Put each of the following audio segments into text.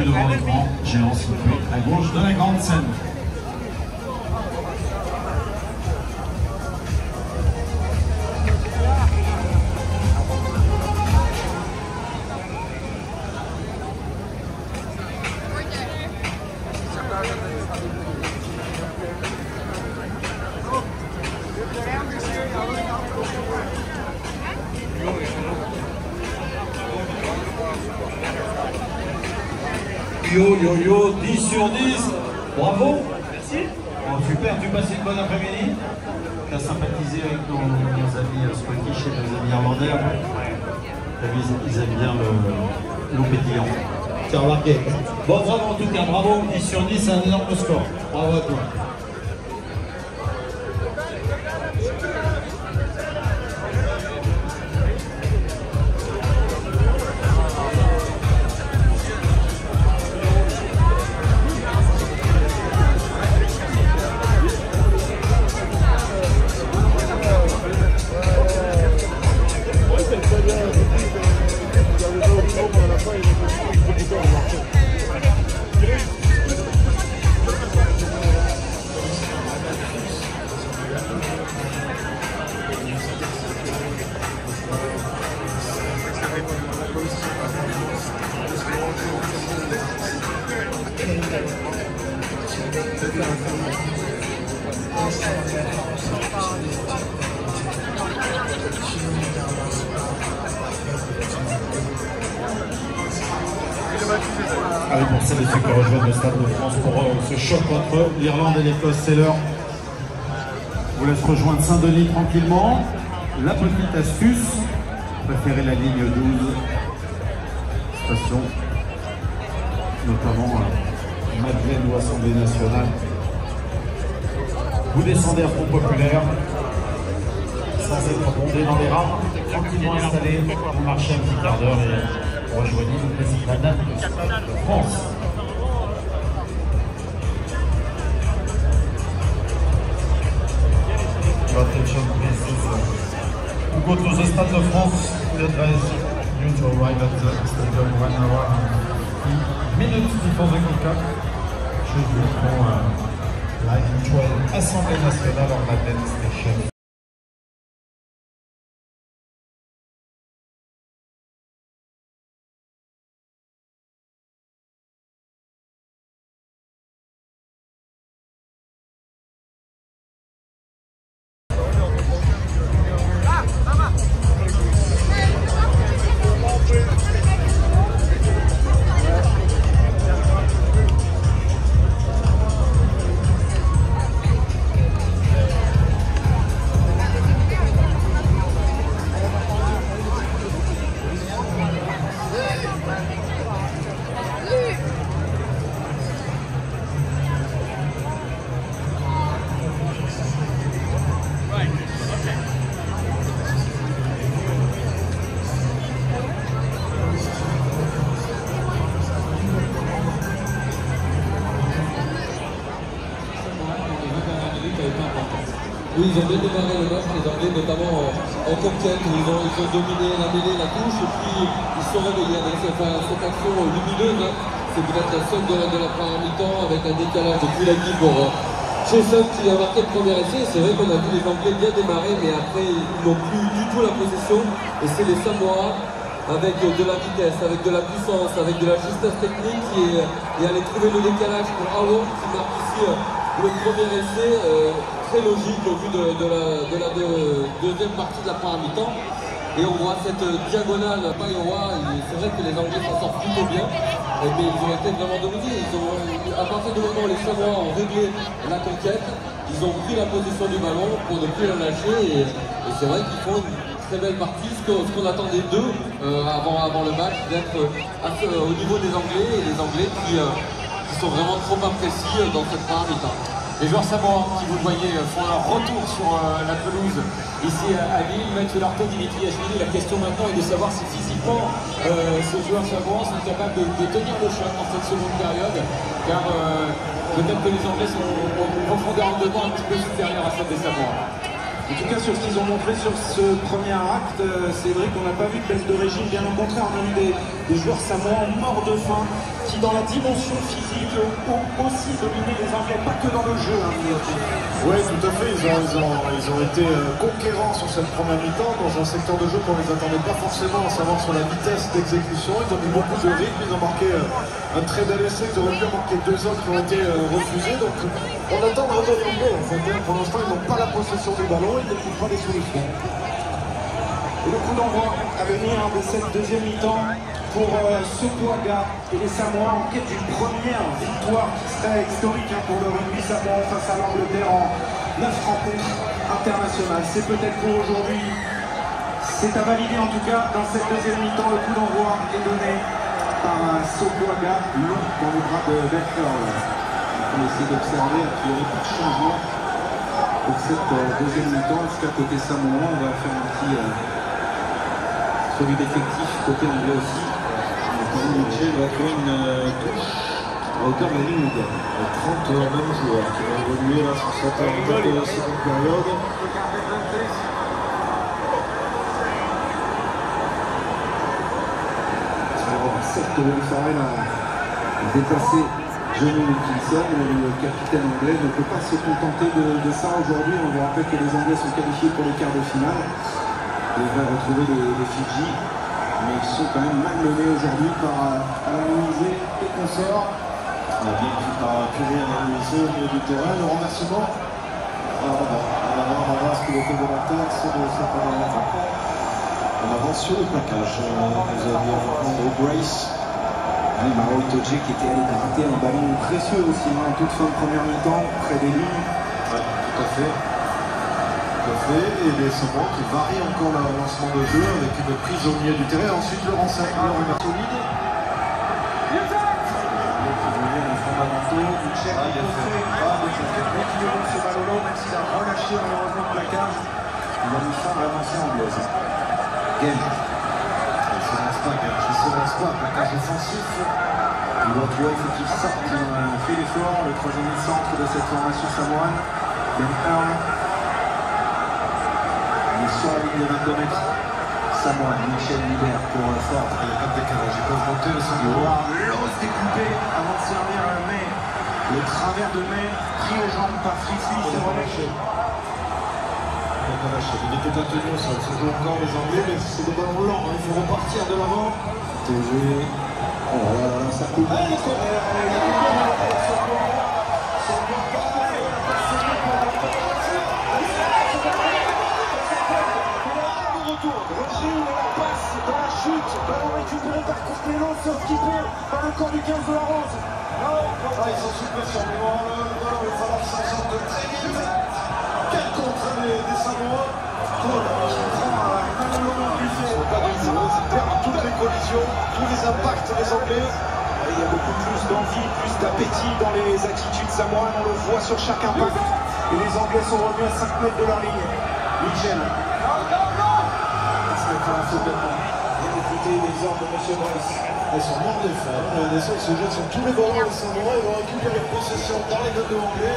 devant l'écran géant situé à gauche de la grande scène. Yo, 10 sur 10, bravo. Merci. Oh, super, tu passes une bonne après-midi. Tu as sympathisé avec nos amis Scottish et nos amis irlandais. Ouais. Ils aiment bien l'eau pétillante. Tu as remarqué. Bon, bravo en tout cas, bravo, 10 sur 10, c'est un énorme score. Bravo à toi. Allez, pour celles et ceux qui rejoignent le Stade de France pour ce choc entre l'Irlande et l'Écosse, c'est l'heure. Je vous laisse rejoindre Saint-Denis tranquillement. La petite astuce, préférez la ligne 12, station, notamment Madeleine ou Assemblée nationale. Vous descendez à Front Populaire, sans être bondé dans les rames, tranquillement installé, vous marchez un petit quart d'heure et rejoignez la date de France. Attention please. To go to the Stade de France, we advise you to arrive at the stadium 1 hour and 50 minutes before the kick-off. Should you go live virtual Assemblée nationale or Madeleine Station. Oui, ils ont bien démarré le match, les Anglais, notamment en conquête, où ils ont dominé la mêlée, la touche, et puis ils se sont réveillés avec cette action lumineuse. C'est peut-être la seule de la première mi-temps, avec un décalage de Kulagi pour Jason qui a marqué le premier essai. C'est vrai qu'on a vu les Anglais bien démarrer, mais après ils n'ont plus du tout la possession, et c'est les Samoa avec de la vitesse, avec de la puissance, avec de la justesse technique, et aller trouver le décalage pour Howard qui marque ici le premier essai. Très logique au vu de la deuxième partie de la première mi-temps. Et on voit cette diagonale Payowa. C'est vrai que les Anglais s'en sortent plutôt bien, mais ils ont été vraiment dominés. À partir du moment où les Samoa ont réglé la conquête, ils ont pris la position du ballon pour ne plus la lâcher. Et c'est vrai qu'ils font une très belle partie, ce qu'on attendait d'eux avant le match, d'être au niveau des Anglais, et les Anglais qui sont vraiment trop imprécis dans cette première mi-temps. Les joueurs samoans qui, vous le voyez, font leur retour sur la pelouse ici à Lille. Mathieu Lartaud, Dimitri Ashvili, la question maintenant est de savoir si physiquement ces joueurs samoans sont capables de tenir le choc dans cette seconde période, car peut-être que les Anglais sont en profondeur de banc un petit peu supérieure à celle des Samoans. En tout cas, sur ce qu'ils ont montré sur ce premier acte, c'est vrai qu'on n'a pas vu de baisse de régime, bien au contraire, on a eu des joueurs samoans morts de faim, qui dans la dimension physique ont aussi dominé les Anglais, pas que dans le jeu. Hein, oui, tout à fait. Ils ont été conquérants sur cette première mi-temps dans un secteur de jeu qu'on ne les attendait pas forcément, à savoir sur la vitesse d'exécution. Ils ont mis beaucoup de rythme, ils ont marqué un très bel essai, ils auraient pu marquer 2 autres qui ont été refusés. Donc on attend le retour anglais en fait. Pour l'instant, ils n'ont pas la possession du ballon, ils ne trouvent pas les solutions. Et le coup d'envoi à venir de cette deuxième mi-temps pour Sopoaga et les Samoa en quête d'une première victoire qui serait historique pour le rugby samoan face à l'Angleterre en 9 rencontres internationales. C'est peut-être pour aujourd'hui. C'est à valider en tout cas dans cette deuxième mi-temps. Le coup d'envoi est donné par Sopoaga, long dans les bras de Bedford. On va essayer d'observer qu'il n'y aurait pas de changement pour cette deuxième mi-temps. En tout cas, côté Samoa, on va faire un petit solide d'effectif côté anglais aussi. Mitchell va trouver une touche à hauteur de la ligne de 30 mêmes joueurs qui vont évoluer là sur cette seconde période. Certes, Will Farrell a déplacé Johnny Wilkinson, le capitaine anglais ne peut pas se contenter de ça aujourd'hui. On vous rappelle que les Anglais sont qualifiés pour les quarts de finale. Ils devraient retrouver les Fidji, mais ils sont quand même malmenés aujourd'hui par Alain Lisée et consorts. On a bien pu par Curie analyser au milieu du terrain. Le remerciement. Alors, on va voir ce qu'il était de la taxe de cette rencontre. On avance sur le plaquage. Vous aviez à reprendre Grace. Oui, Maro Itoje qui était allé gratter un ballon précieux aussi en toute fin de première mi-temps, près des lignes. Ouais, tout à fait. Tout à fait. Et les Samoans qui varient encore leur lancement de jeu avec une prise au milieu du terrain. Ensuite, Laurent Sac, Laurent solide. Mitchell qui fait ce ballon, même s'il a relâché malheureusement le placage. Il a mis fin à l'avancée anglaise. Game. Il se lance pas, Game. Il se lance pas. Placage offensif. Il doit trouver, il faut qu'il sorte. Il a fait l'effort. Le troisième centre de cette formation samoane. Ben Earl. Il est sur la ligne de 22 mètres. Samoan, Michel libère pour Ford. Il n'y a pas de décalage. Ils peuvent monter le Samoa. L'ose découpée avant de servir à May. Le travers de May, pris aux jambes par Fritz, il s'est relâché. Il était tenu au sol. Ça joue encore les Anglais, mais c'est des ballons lents. Il faut repartir de l'avant. Itoje. Oh là là, ça coupe. Ballon récupéré par Costello, sauf qu'il perd par le corps du 15 de la Rose. Ils sont sous pression. Le ballon, il va falloir s'en sortir très vite. Quel contre des Samoans. Qui prend un moment du fait. Ils perdent toutes les collisions, tous les impacts des Anglais. Il y a beaucoup plus d'envie, plus d'appétit dans les attitudes samoanes. On le voit sur chaque impact. Et les Anglais sont revenus à 5 mètres de leur ligne. Mitchell. Les ordres de M. Brace. Elles sont morts de faim. Les autres se jettent sur tous les ballons des Samoans. Ils vont récupérer possession dans les deux anglais.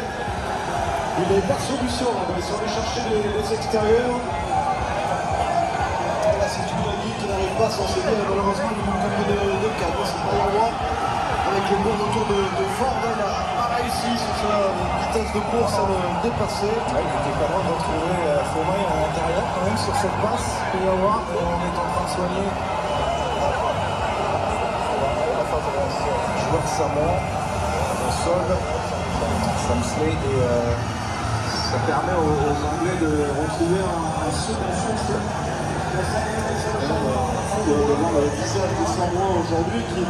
Il n'y a pas de solution là-bas. Ils sont allés chercher les extérieurs. Là, c'est une Nagui qui n'arrive pas à s'en saisir. Malheureusement, il manque un peu de cadre. C'est pas l'endroit. Avec le bon retour de Ford, il n'a pas réussi sur sa vitesse de course à le dépasser. Ouais, il n'était pas loin de retrouver Faumaille à l'intérieur quand même sur cette passe. Il peut y avoir, et on est en train de soigner. Joueur samoan au sol, Samsley, et ça permet aux Anglais de retrouver un second souffle. Devant le visage des Samoans aujourd'hui qui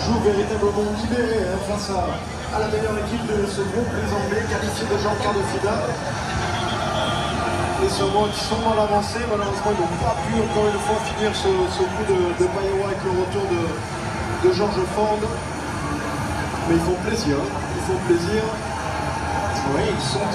joue véritablement libéré face à la meilleure équipe de ce groupe, les Anglais qualifiés déjà en quart de finale. Les Samoans qui sont mal avancés, malheureusement ils n'ont pas pu encore une fois finir ce coup de Payawa avec le retour de George Ford. Mais ils font plaisir, ils font plaisir. Oui, ils sont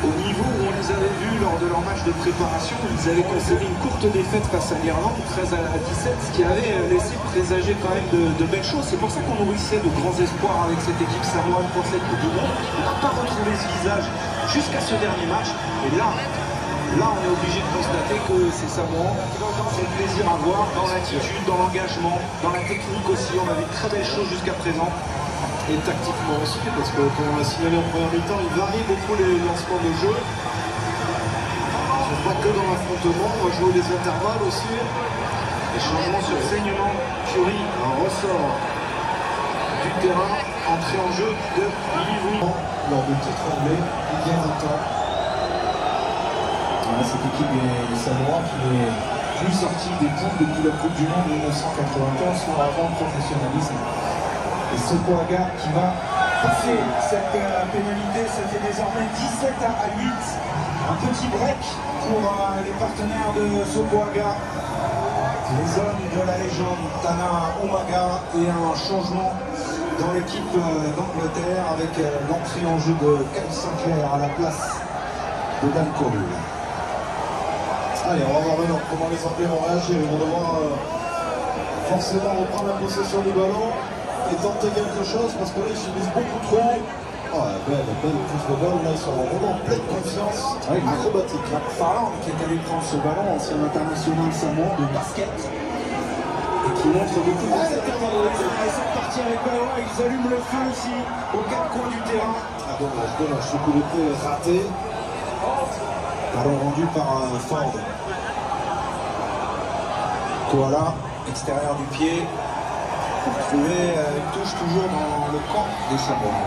au niveau où on les avait vus lors de leur match de préparation. Ils avaient concédé une courte défaite face à l'Irlande, 13 à 17, ce qui avait laissé présager quand même de belles choses. C'est pour ça qu'on nourrissait de grands espoirs avec cette équipe samoane pour cette Coupe du Monde. On n'a pas retrouvé ce visage jusqu'à ce dernier match. Et là, Là, on est obligé de constater que ces Samoans font plaisir à voir dans l'attitude, dans l'engagement, dans la technique aussi. On a vu de très belles choses jusqu'à présent. Et tactiquement aussi, parce que comme on l'a signalé en première mi-temps, il varie beaucoup les lancements de jeu. Ils ne sont pas que dans l'affrontement, on va jouer les intervalles aussi. Les changements sur saignement. Fury, un ressort du terrain, entrée en jeu de Lili. Lors du titre anglais, il y a 20 ans. Voilà, cette équipe des Samoa qui n'est plus sortie des poules depuis la Coupe du Monde 1995 sur avant le professionnalisme. Et Sopoaga qui va passer cette pénalité, ça fait désormais 17 à 8. Un petit break pour les partenaires de Sopoaga. Les hommes de la légende Tana Umaga et un changement dans l'équipe d'Angleterre avec l'entrée en jeu de Kyle Sinclair à la place de Dan Cole. Allez, on va voir maintenant comment les Anglais vont réagir. Ils vont devoir forcément reprendre la possession du ballon et tenter quelque chose parce que là ils subissent beaucoup trop. Oh, belle touche de balle, là ils sont vraiment en pleine confiance acrobatique. Farland qui est allé prendre ce ballon, ancien international samoan de basket, et qui montre beaucoup de C'est parti avec Balois, ils allument le feu aussi aux quatre coins du terrain. Ah, dommage, ce coup de pied raté. ballon rendu par Ford. Koala, extérieur du pied, pour trouver une touche toujours dans le camp des Samoa.